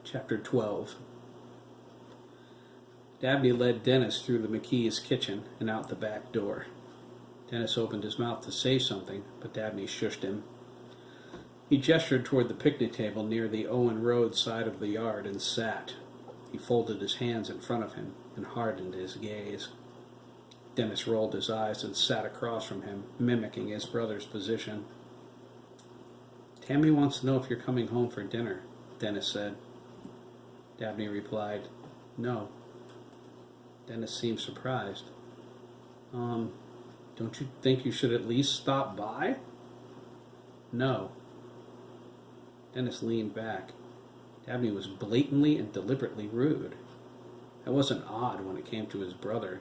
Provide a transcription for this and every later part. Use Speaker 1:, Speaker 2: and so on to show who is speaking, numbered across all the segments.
Speaker 1: Chapter 12. Dabney led Dennis through the McKee's kitchen and out the back door. Dennis opened his mouth to say something, but Dabney shushed him. He gestured toward the picnic table near the Owen Road side of the yard and sat. He folded his hands in front of him and hardened his gaze. Dennis rolled his eyes and sat across from him, mimicking his brother's position. "Tammy wants to know if you're coming home for dinner," Dennis said. Dabney replied, "No." Dennis seemed surprised. Don't you think you should at least stop by?" "No." Dennis leaned back. Dabney was blatantly and deliberately rude. That wasn't odd when it came to his brother,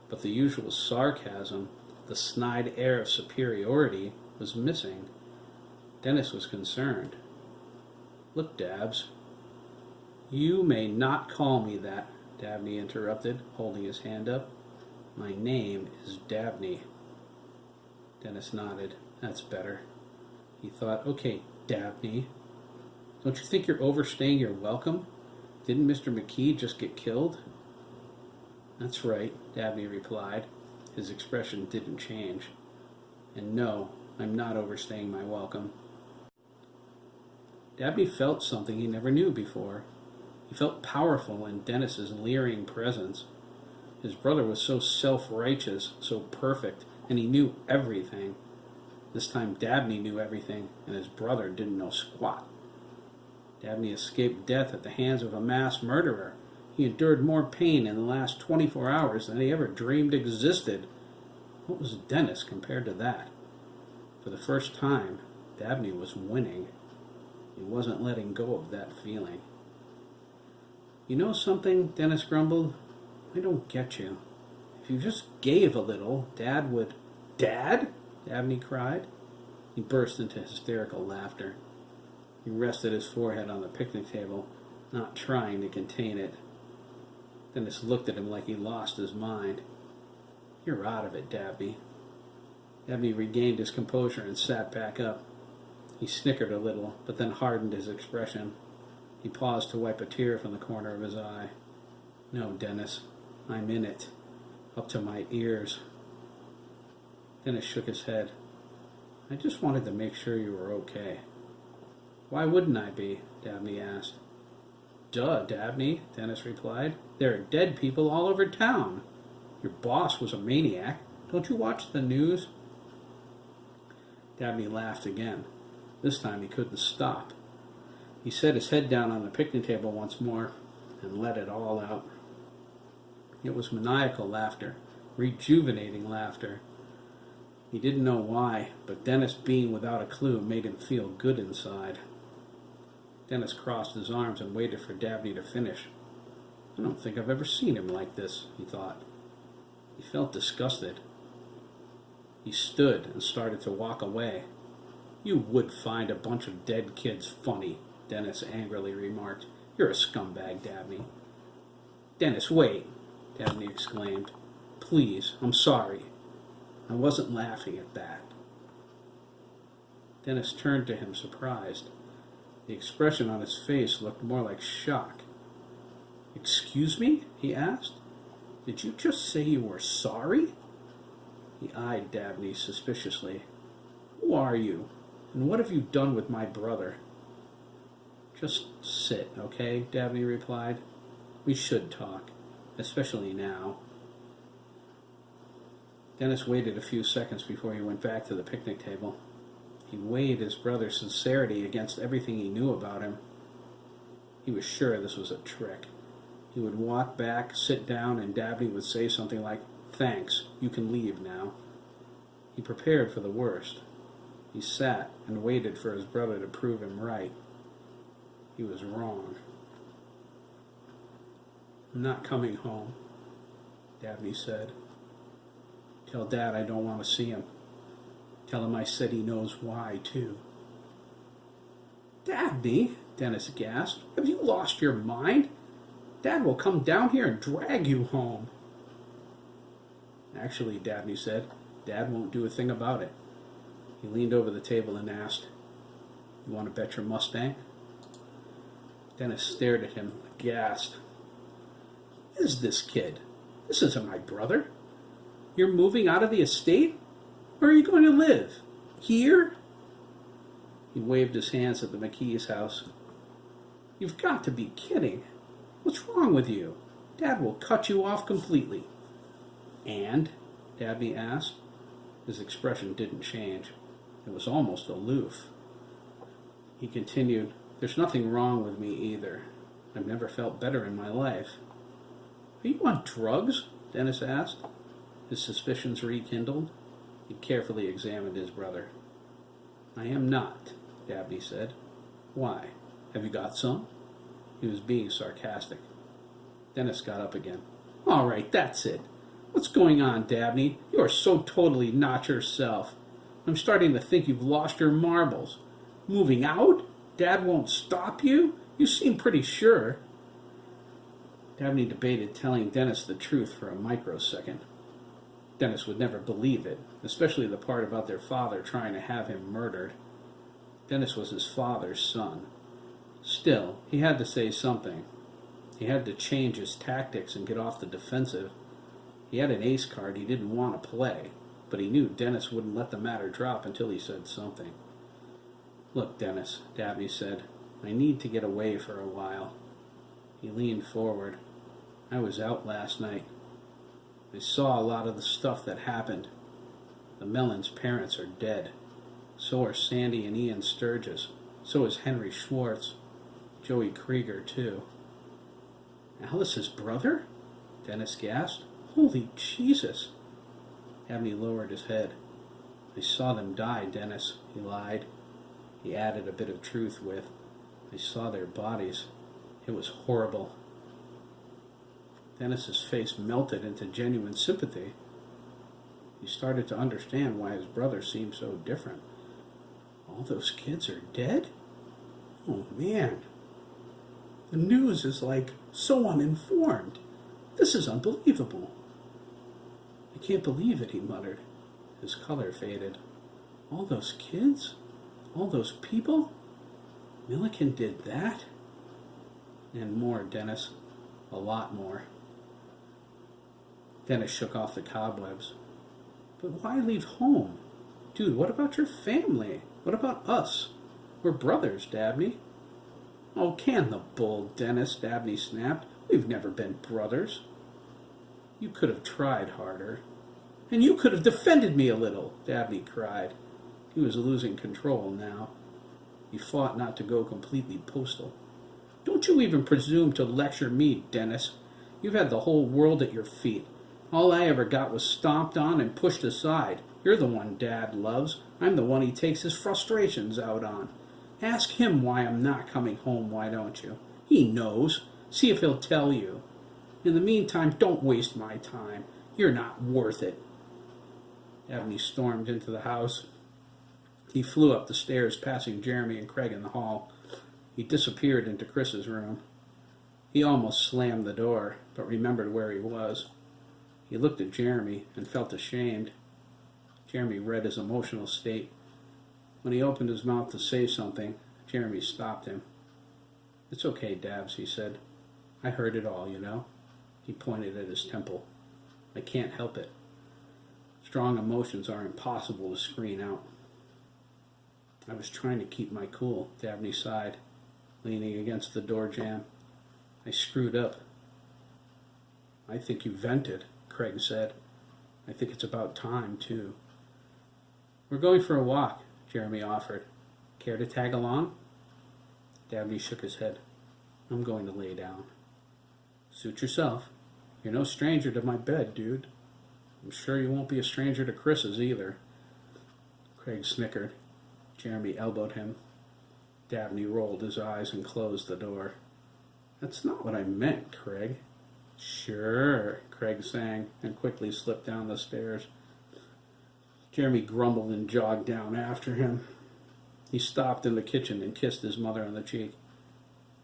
Speaker 1: but the usual sarcasm, the snide air of superiority, was missing. Dennis was concerned. "Look, Dabs." "You may not call me that," Dabney interrupted, holding his hand up. "My name is Dabney." Dennis nodded. "That's better." He thought, "Okay, Dabney. Don't you think you're overstaying your welcome? Didn't Mr. McKee just get killed?" "That's right," Dabney replied. His expression didn't change. "And no, I'm not overstaying my welcome." Dabney felt something he never knew before. He felt powerful in Dennis's leering presence. His brother was so self-righteous, so perfect, and he knew everything. This time Dabney knew everything, and his brother didn't know squat. Dabney escaped death at the hands of a mass murderer. He endured more pain in the last 24 hours than he ever dreamed existed. What was Dennis compared to that? For the first time, Dabney was winning. He wasn't letting go of that feeling. "You know something?" Dennis grumbled. "I don't get you. If you just gave a little, Dad would—" "Dad?" Dabney cried. He burst into hysterical laughter. He rested his forehead on the picnic table, not trying to contain it. Dennis looked at him like he lost his mind. "You're out of it, Dabney." Dabney regained his composure and sat back up. He snickered a little, but then hardened his expression. He paused to wipe a tear from the corner of his eye. "No, Dennis, I'm in it. Up to my ears." Dennis shook his head. "I just wanted to make sure you were okay." "Why wouldn't I be?" Dabney asked. "Duh, Dabney," Dennis replied. "There are dead people all over town. Your boss was a maniac. Don't you watch the news?" Dabney laughed again. This time he couldn't stop. He set his head down on the picnic table once more and let it all out. It was maniacal laughter, rejuvenating laughter. He didn't know why, but Dennis being without a clue made him feel good inside. Dennis crossed his arms and waited for Dabney to finish. "I don't think I've ever seen him like this," he thought. He felt disgusted. He stood and started to walk away. "You would find a bunch of dead kids funny," Dennis angrily remarked. "You're a scumbag, Dabney." "Dennis, wait!" Dabney exclaimed. "Please, I'm sorry. I wasn't laughing at that." Dennis turned to him, surprised. The expression on his face looked more like shock. "Excuse me?" he asked. "Did you just say you were sorry?" He eyed Dabney suspiciously. "Who are you? And what have you done with my brother?" "Just sit, okay?" Dabney replied. "We should talk, especially now." Dennis waited a few seconds before he went back to the picnic table. He weighed his brother's sincerity against everything he knew about him. He was sure this was a trick. He would walk back, sit down, and Dabney would say something like, "Thanks, you can leave now." He prepared for the worst. He sat and waited for his brother to prove him right. He was wrong. "I'm not coming home," Dabney said. "Tell Dad I don't want to see him. Tell him I said he knows why, too." "Dabney," Dennis gasped, "have you lost your mind? Dad will come down here and drag you home." "Actually," Dabney said, "Dad won't do a thing about it." He leaned over the table and asked, "You want to bet your Mustang?" Dennis stared at him, aghast. Who is this kid? This isn't my brother. You're moving out of the estate? Where are you going to live? Here? He waved his hands at the McKee's house. You've got to be kidding. What's wrong with you? Dad will cut you off completely. And? Dabney asked. His expression didn't change. It was almost aloof. He continued, There's nothing wrong with me either. I've never felt better in my life. Are you on drugs? Dennis asked. His suspicions rekindled. He carefully examined his brother. I am not, Dabney said. Why? Have you got some? He was being sarcastic. Dennis got up again. All right, that's it. What's going on, Dabney? You are so totally not yourself. I'm starting to think you've lost your marbles. Moving out? Dad won't stop you? You seem pretty sure. Dabney debated telling Dennis the truth for a microsecond. Dennis would never believe it, especially the part about their father trying to have him murdered. Dennis was his father's son. Still, he had to say something. He had to change his tactics and get off the defensive. He had an ace card he didn't want to play, but he knew Dennis wouldn't let the matter drop until he said something. Look, Dennis, Dabney said, I need to get away for a while. He leaned forward. I was out last night. I saw a lot of the stuff that happened. The Mellons' parents are dead. So are Sandy and Ian Sturgess. So is Henry Schwartz. Joey Krieger, too. Alice's brother? Dennis gasped. Holy Jesus! Dabney lowered his head. I saw them die, Dennis, he lied. He added a bit of truth with, I saw their bodies. It was horrible. Dennis's face melted into genuine sympathy. He started to understand why his brother seemed so different. All those kids are dead? Oh, man. The news is like so uninformed. This is unbelievable. I can't believe it, he muttered. His color faded. All those kids? All those people? Milliken did that? And more, Dennis. A lot more. Dennis shook off the cobwebs. But why leave home? Dude, what about your family? What about us? We're brothers, Dabney. Oh, can the bull, Dennis, Dabney snapped. We've never been brothers. You could have tried harder. And you could have defended me a little, Dabney cried. He was losing control now. He fought not to go completely postal. Don't you even presume to lecture me, Dennis. You've had the whole world at your feet. All I ever got was stomped on and pushed aside. You're the one Dad loves. I'm the one he takes his frustrations out on. Ask him why I'm not coming home, why don't you? He knows. See if he'll tell you. In the meantime, don't waste my time. You're not worth it. Dabney stormed into the house. He flew up the stairs, passing Jeremy and Craig in the hall. He disappeared into Chris's room. He almost slammed the door, but remembered where he was. He looked at Jeremy and felt ashamed. Jeremy read his emotional state. When he opened his mouth to say something, Jeremy stopped him. It's okay, Dabs, he said. I heard it all, you know. He pointed at his temple. I can't help it. Strong emotions are impossible to screen out. I was trying to keep my cool, Dabney sighed, leaning against the door jamb. I screwed up. I think you vented, Craig said. I think it's about time, too. We're going for a walk, Jeremy offered. Care to tag along? Dabney shook his head. I'm going to lay down. Suit yourself. You're no stranger to my bed, dude. I'm sure you won't be a stranger to Chris's either. Craig snickered. Jeremy elbowed him. Dabney rolled his eyes and closed the door. That's not what I meant, Craig. Sure, Craig sang, and quickly slipped down the stairs. Jeremy grumbled and jogged down after him. He stopped in the kitchen and kissed his mother on the cheek.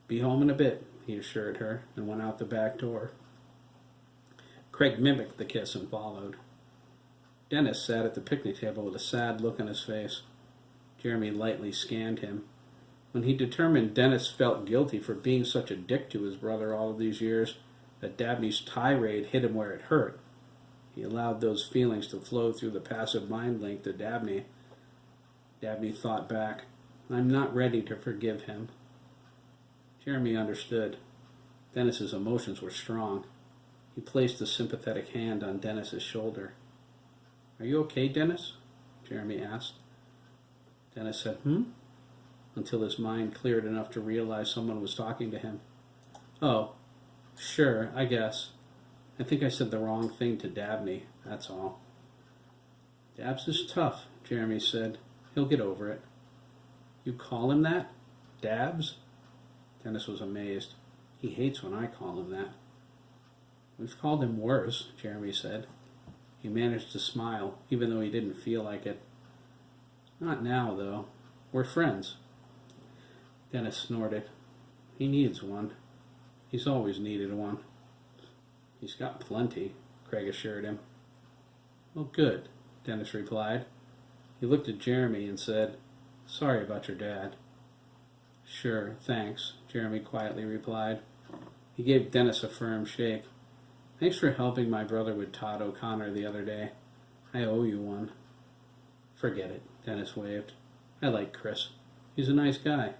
Speaker 1: Be home in a bit, he assured her, and went out the back door. Craig mimicked the kiss and followed. Dennis sat at the picnic table with a sad look on his face. Jeremy lightly scanned him. When he determined Dennis felt guilty for being such a dick to his brother all of these years, that Dabney's tirade hit him where it hurt, he allowed those feelings to flow through the passive mind link to Dabney. Dabney thought back, I'm not ready to forgive him. Jeremy understood. Dennis's emotions were strong. He placed a sympathetic hand on Dennis's shoulder. Are you okay, Dennis? Jeremy asked. Dennis said, until his mind cleared enough to realize someone was talking to him. Oh, sure, I guess. I think I said the wrong thing to Dabney, that's all. Dabs is tough, Jeremy said. He'll get over it. You call him that? Dabs? Dennis was amazed. He hates when I call him that. We've called him worse, Jeremy said. He managed to smile, even though he didn't feel like it. Not now, though. We're friends. Dennis snorted. He needs one. He's always needed one. He's got plenty, Craig assured him. Well, good, Dennis replied. He looked at Jeremy and said, Sorry about your dad. Sure, thanks, Jeremy quietly replied. He gave Dennis a firm shake. Thanks for helping my brother with Todd O'Connor the other day. I owe you one. Forget it, Dennis waved. I like Chris. He's a nice guy.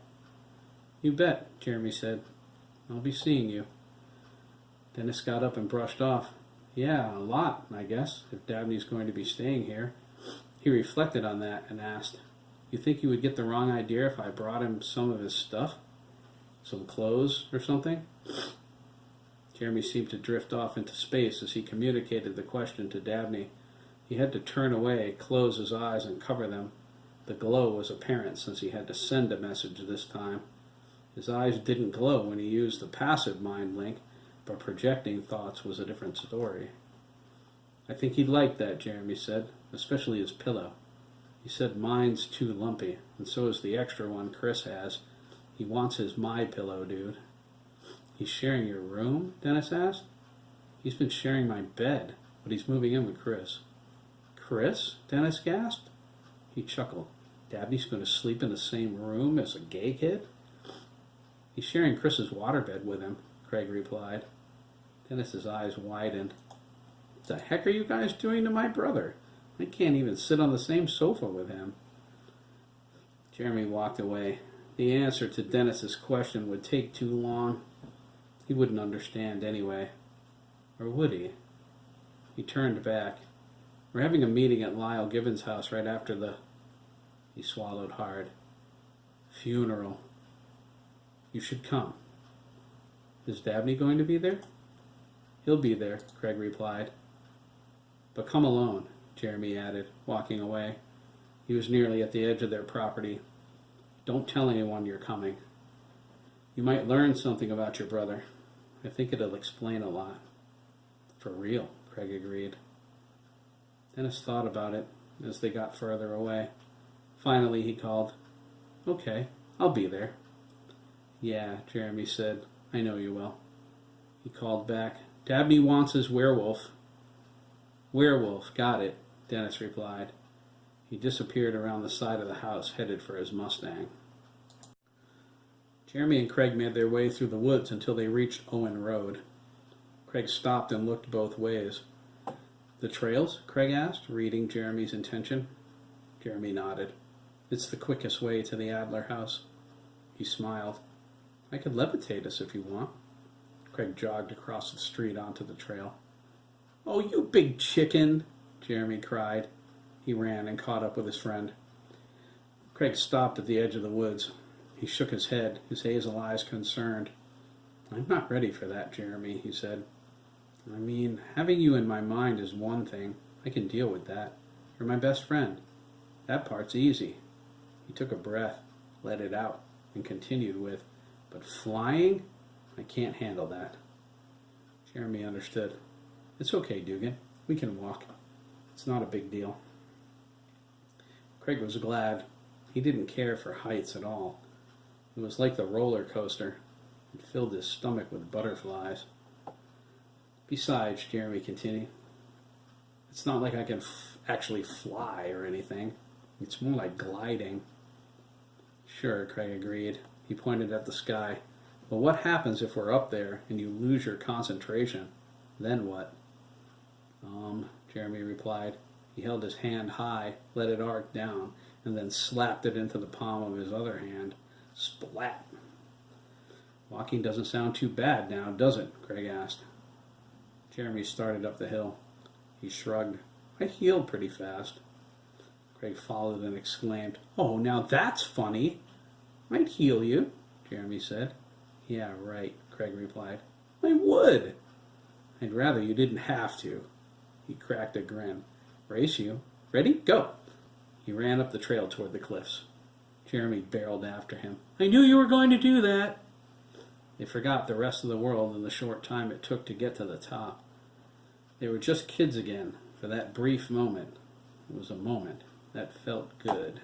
Speaker 1: You bet, Jeremy said. I'll be seeing you. Dennis got up and brushed off. Yeah, a lot, I guess, if Dabney's going to be staying here. He reflected on that and asked, You think he would get the wrong idea if I brought him some of his stuff? Some clothes or something? Jeremy seemed to drift off into space as he communicated the question to Dabney. He had to turn away, close his eyes, and cover them. The glow was apparent since he had to send a message this time. His eyes didn't glow when he used the passive mind link, but projecting thoughts was a different story. I think he'd like that, Jeremy said, especially his pillow. He said mine's too lumpy, and so is the extra one Chris has. He wants his my pillow, dude. He's sharing your room? Dennis asked. He's been sharing my bed, but he's moving in with Chris. Chris? Dennis gasped. He chuckled. Dabney's going to sleep in the same room as a gay kid? He's sharing Chris's waterbed with him, Craig replied. Dennis's eyes widened. What the heck are you guys doing to my brother? I can't even sit on the same sofa with him. Jeremy walked away. The answer to Dennis's question would take too long. He wouldn't understand anyway. Or would he? He turned back. We're having a meeting at Lyle Gibbons' house right after the... He swallowed hard. Funeral. You should come. Is Dabney going to be there? He'll be there, Craig replied. But come alone, Jeremy added, walking away. He was nearly at the edge of their property. Don't tell anyone you're coming. You might learn something about your brother. I think it'll explain a lot. For real, Craig agreed. Dennis thought about it as they got further away. Finally, he called, Okay, I'll be there. Yeah, Jeremy said, I know you will. He called back, Dabney wants his werewolf. Werewolf, got it, Dennis replied. He disappeared around the side of the house, headed for his Mustang. Jeremy and Craig made their way through the woods until they reached Owen Road. Craig stopped and looked both ways. The trails? Craig asked, reading Jeremy's intention. Jeremy nodded. It's the quickest way to the Adler house. He smiled. I could levitate us if you want. Craig jogged across the street onto the trail. Oh, you big chicken, Jeremy cried. He ran and caught up with his friend. Craig stopped at the edge of the woods. He shook his head, his hazel eyes concerned. I'm not ready for that, Jeremy, he said. I mean, having you in my mind is one thing. I can deal with that. You're my best friend. That part's easy. He took a breath, let it out, and continued with, But flying? I can't handle that. Jeremy understood. It's okay, Dugan. We can walk. It's not a big deal. Craig was glad. He didn't care for heights at all. It was like the roller coaster. It filled his stomach with butterflies. Besides, Jeremy continued, it's not like I can actually fly or anything. It's more like gliding. Sure, Craig agreed. He pointed at the sky. But what happens if we're up there and you lose your concentration? Then what? Jeremy replied. He held his hand high, let it arc down, and then slapped it into the palm of his other hand. Splat! Walking doesn't sound too bad now, does it? Craig asked. Jeremy started up the hill. He shrugged. I healed pretty fast. Craig followed and exclaimed, Oh, now that's funny. I'd heal you, Jeremy said. Yeah, right, Craig replied. I would. I'd rather you didn't have to. He cracked a grin. Race you. Ready? Go. He ran up the trail toward the cliffs. Jeremy barreled after him. I knew you were going to do that. They forgot the rest of the world in the short time it took to get to the top. They were just kids again for that brief moment. It was a moment that felt good.